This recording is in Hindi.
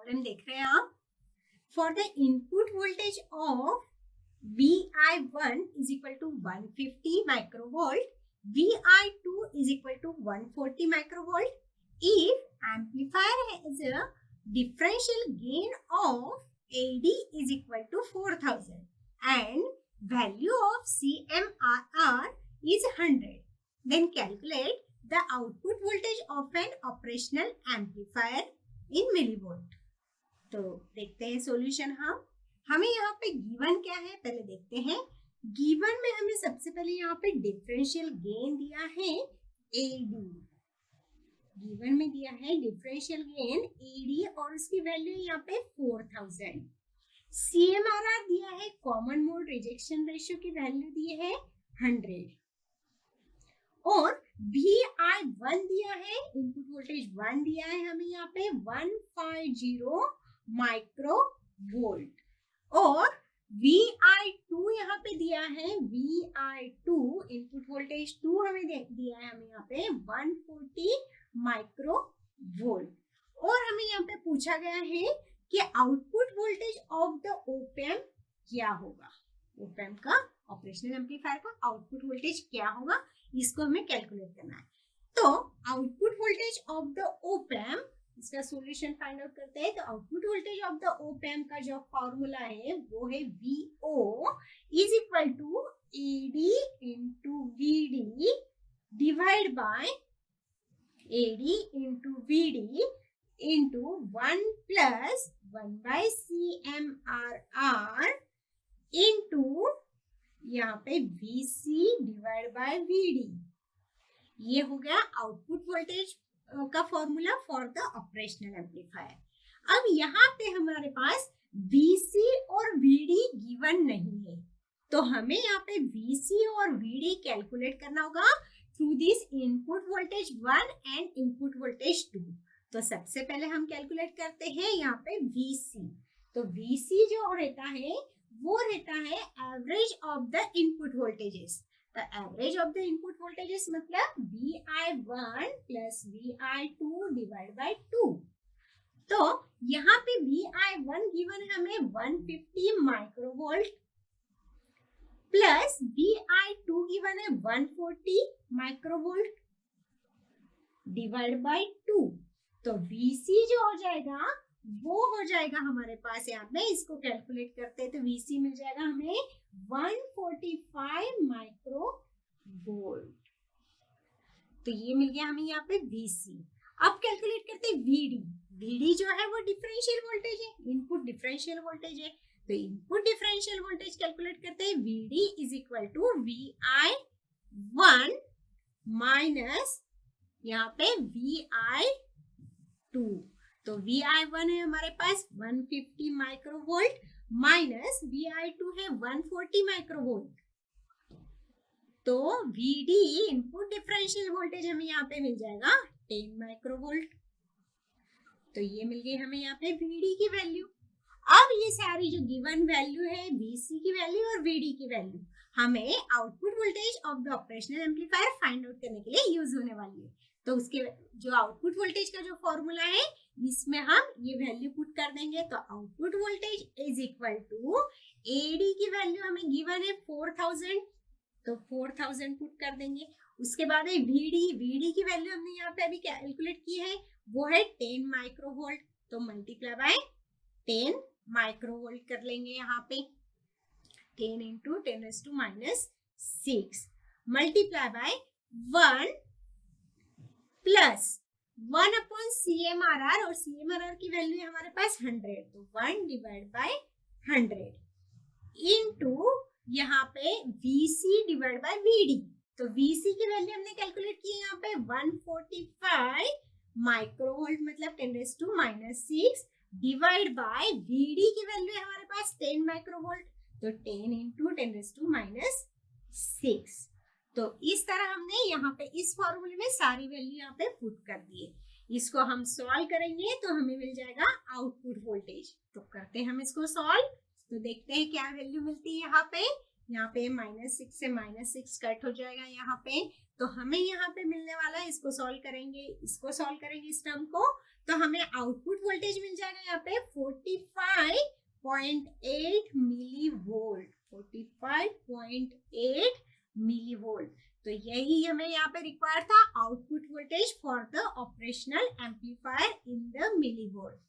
प्रॉब्लम देख रहे हैं आप। For the input voltage of Vi1 is equal to 150 microvolt, Vi2 is equal to 140 microvolt. If amplifier has a differential gain of AD is equal to 4000 and value of CMRR is 100, then calculate the output voltage of an operational amplifier in millivolt. तो देखते हैं सॉल्यूशन। हमें यहाँ पे गिवन क्या है पहले देखते हैं। गिवन में हमें सबसे पहले यहाँ पे डिफरेंशियल गेन दिया है एडी। गिवन में दिया है डिफरेंशियल गेन एडी और उसकी वैल्यू यहाँ पे 4000। सीएमआरआर दिया है, कॉमन मोड रिजेक्शन रेशियो की वैल्यू दी है 100 और Vi1 दिया है, इनपुट वोल्टेज 1 दिया है हमें यहाँ पे 150 माइक्रोवोल्ट और Vi2 यहाँ पे दिया है, Vi2 इनपुट वोल्टेज 2 हमें दिया है हमें यहाँ पे 140 माइक्रोवोल्ट और हमें यहाँ पे पूछा गया है कि output voltage of the op amp क्या होगा। ऑप एम्प का, ऑपरेशनल एम्पलीफायर का आउटपुट वोल्टेज क्या होगा, इसको हमें कैलकुलेट करना है। तो output voltage of the op amp, इसका सॉल्यूशन फाइंड आउट करते हैं। तो output voltage of the op amp का जो फॉर्मूला है वो है VO is equal to AD into VD divide by AD into VD into 1 plus 1 bye CMRR into यहाँ पे VC डिवाइड बाय VD। ये हो गया आउटपुट वोल्टेज का formula for the operational amplifier. अब यहाँ पे हमारे पास VC और VD गिवन नहीं है, तो हमें यहाँ पे VC और VD कैलकुलेट करना होगा through this input voltage 1 and input voltage 2। तो सबसे पहले हम कैलकुलेट करते हैं यहाँ पे VC। तो VC जो रहता है वो रहता है average of the input voltages. The average of the input voltages मतलब Vi1 plus Vi2 divided by 2। तो यहाँ पे Vi1 गिवन है हमें 150 माइक्रोवोल्ट प्लस Vi2 गिवन है 140 माइक्रोवोल्ट डिवाइड बाय 2। तो VC जो हो जाएगा वो हो जाएगा हमारे पास, यहाँ पे इसको कैलकुलेट करते हैं तो VC मिल जाएगा हमें 145 माइक्रोवोल्ट। तो ये मिल गया हमें यहाँ पे VC। अब कैलकुलेट करते हैं VD। VD जो है वो डिफरेंशियल वोल्टेज है, इनपुट डिफरेंशियल वोल्टेज है। तो इनपुट डिफरेंशियल वोल्टेज कैलकुलेट करते हैं VD is equal to Vi1 minus यहाँ पे Vi2। तो Vi1 है हमारे पास 150 माइक्रोवोल्ट माइनस Vi2 है 140 माइक्रोवोल्ट। तो VD इनपुट डिफरेंशियल वोल्टेज हमें यहाँ पे मिल जाएगा 10 माइक्रोवोल्ट। तो ये मिल गई हमें यहाँ पे VD की वैल्यू। अब ये सारी जो गिवन वैल्यू है VC की वैल्यू और VD की वैल्यू हमें output voltage of the operational amplifier find out करने के लिए यूज होने वाली है। तो उसके जो आउटपुट वोल्टेज का जो फॉर्मूला है इसमें हम ये वैल्यू पुट कर देंगे। तो output voltage is equal to AD की वैल्यू हमें गिवन है 4000, तो 4000 पुट कर देंगे। उसके बाद है VD की वैल्यू हमने यहाँ पे अभी कैलकुलेट की है वो है 10 माइक्रोवोल्ट। तो मल्टीप्लाई बाय 10 माइक्रोवोल्ट कर लेंगे यहाँ पे 10 into 10⁻⁻6 multiply by 1 plus 1 upon CMRR और CMRR की वैल्यू है हमारे पास 100। तो 1 डिवाइड बाय 100 इंटू यहाँ पे VC डिवाइड बाय VD। तो VC की वैल्यू हमने कैलकुलेट की है यहाँ पे 145 माइक्रोवोल्ट मतलब 10⁻⁻6 डिवाइड बाय VD की वैल्यू है हमारे पास 10 माइक्रोवोल्ट। तो 10 इंटू 10⁻⁻6। तो इस तरह हमने यहाँ पे इस फॉर्मूले में सारी वैल्यू यहाँ पे पुट कर दी है। इसको हम सॉल्व करेंगे तो हमें मिल जाएगा आउटपुट वोल्टेज। तो करते हैं हम इसको सॉल्व। तो देखते हैं क्या वैल्यू मिलती है यहाँ पे। यहाँ पे -6 से -6 कट हो जाएगा यहाँ पे, तो हमें यहाँ पे मिलने वाला है, इसको सॉल्व करेंगे इस टर्म को, तो हमें आउटपुट वोल्टेज मिल जाएगा यहाँ पे 45.8 मिली वोल्ट, 45.8 मिली वोल्ट। तो यही हमें यहाँ पे रिक्वायर था, output voltage for the operational amplifier in the milli volt.